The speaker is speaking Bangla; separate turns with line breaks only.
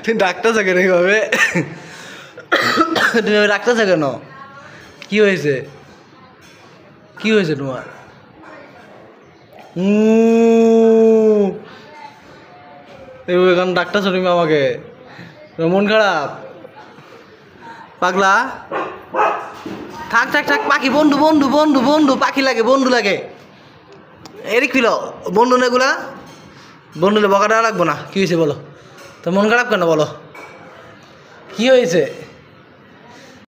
তুমি ডাক্তারছো কেন এইভাবে? তুমি ডাক্তারছো কেন? কি হয়েছে? কি হয়েছে তোমার? এখন ডাক্তারছো তুমি আমাকে? মন খারাপ? পাগলা থাক থাক থাক, পাখি বন্ধু বন্ধু বন্ধু বন্ধু পাখি লাগে, বন্ধু লাগে। এদিক ফিল বন্ধু না এগুলা, বন্ধুলে বকা দেওয়া লাগবো না। কি হয়েছে বলো? তো মন খারাপ কেন বলো? কি হয়েছে?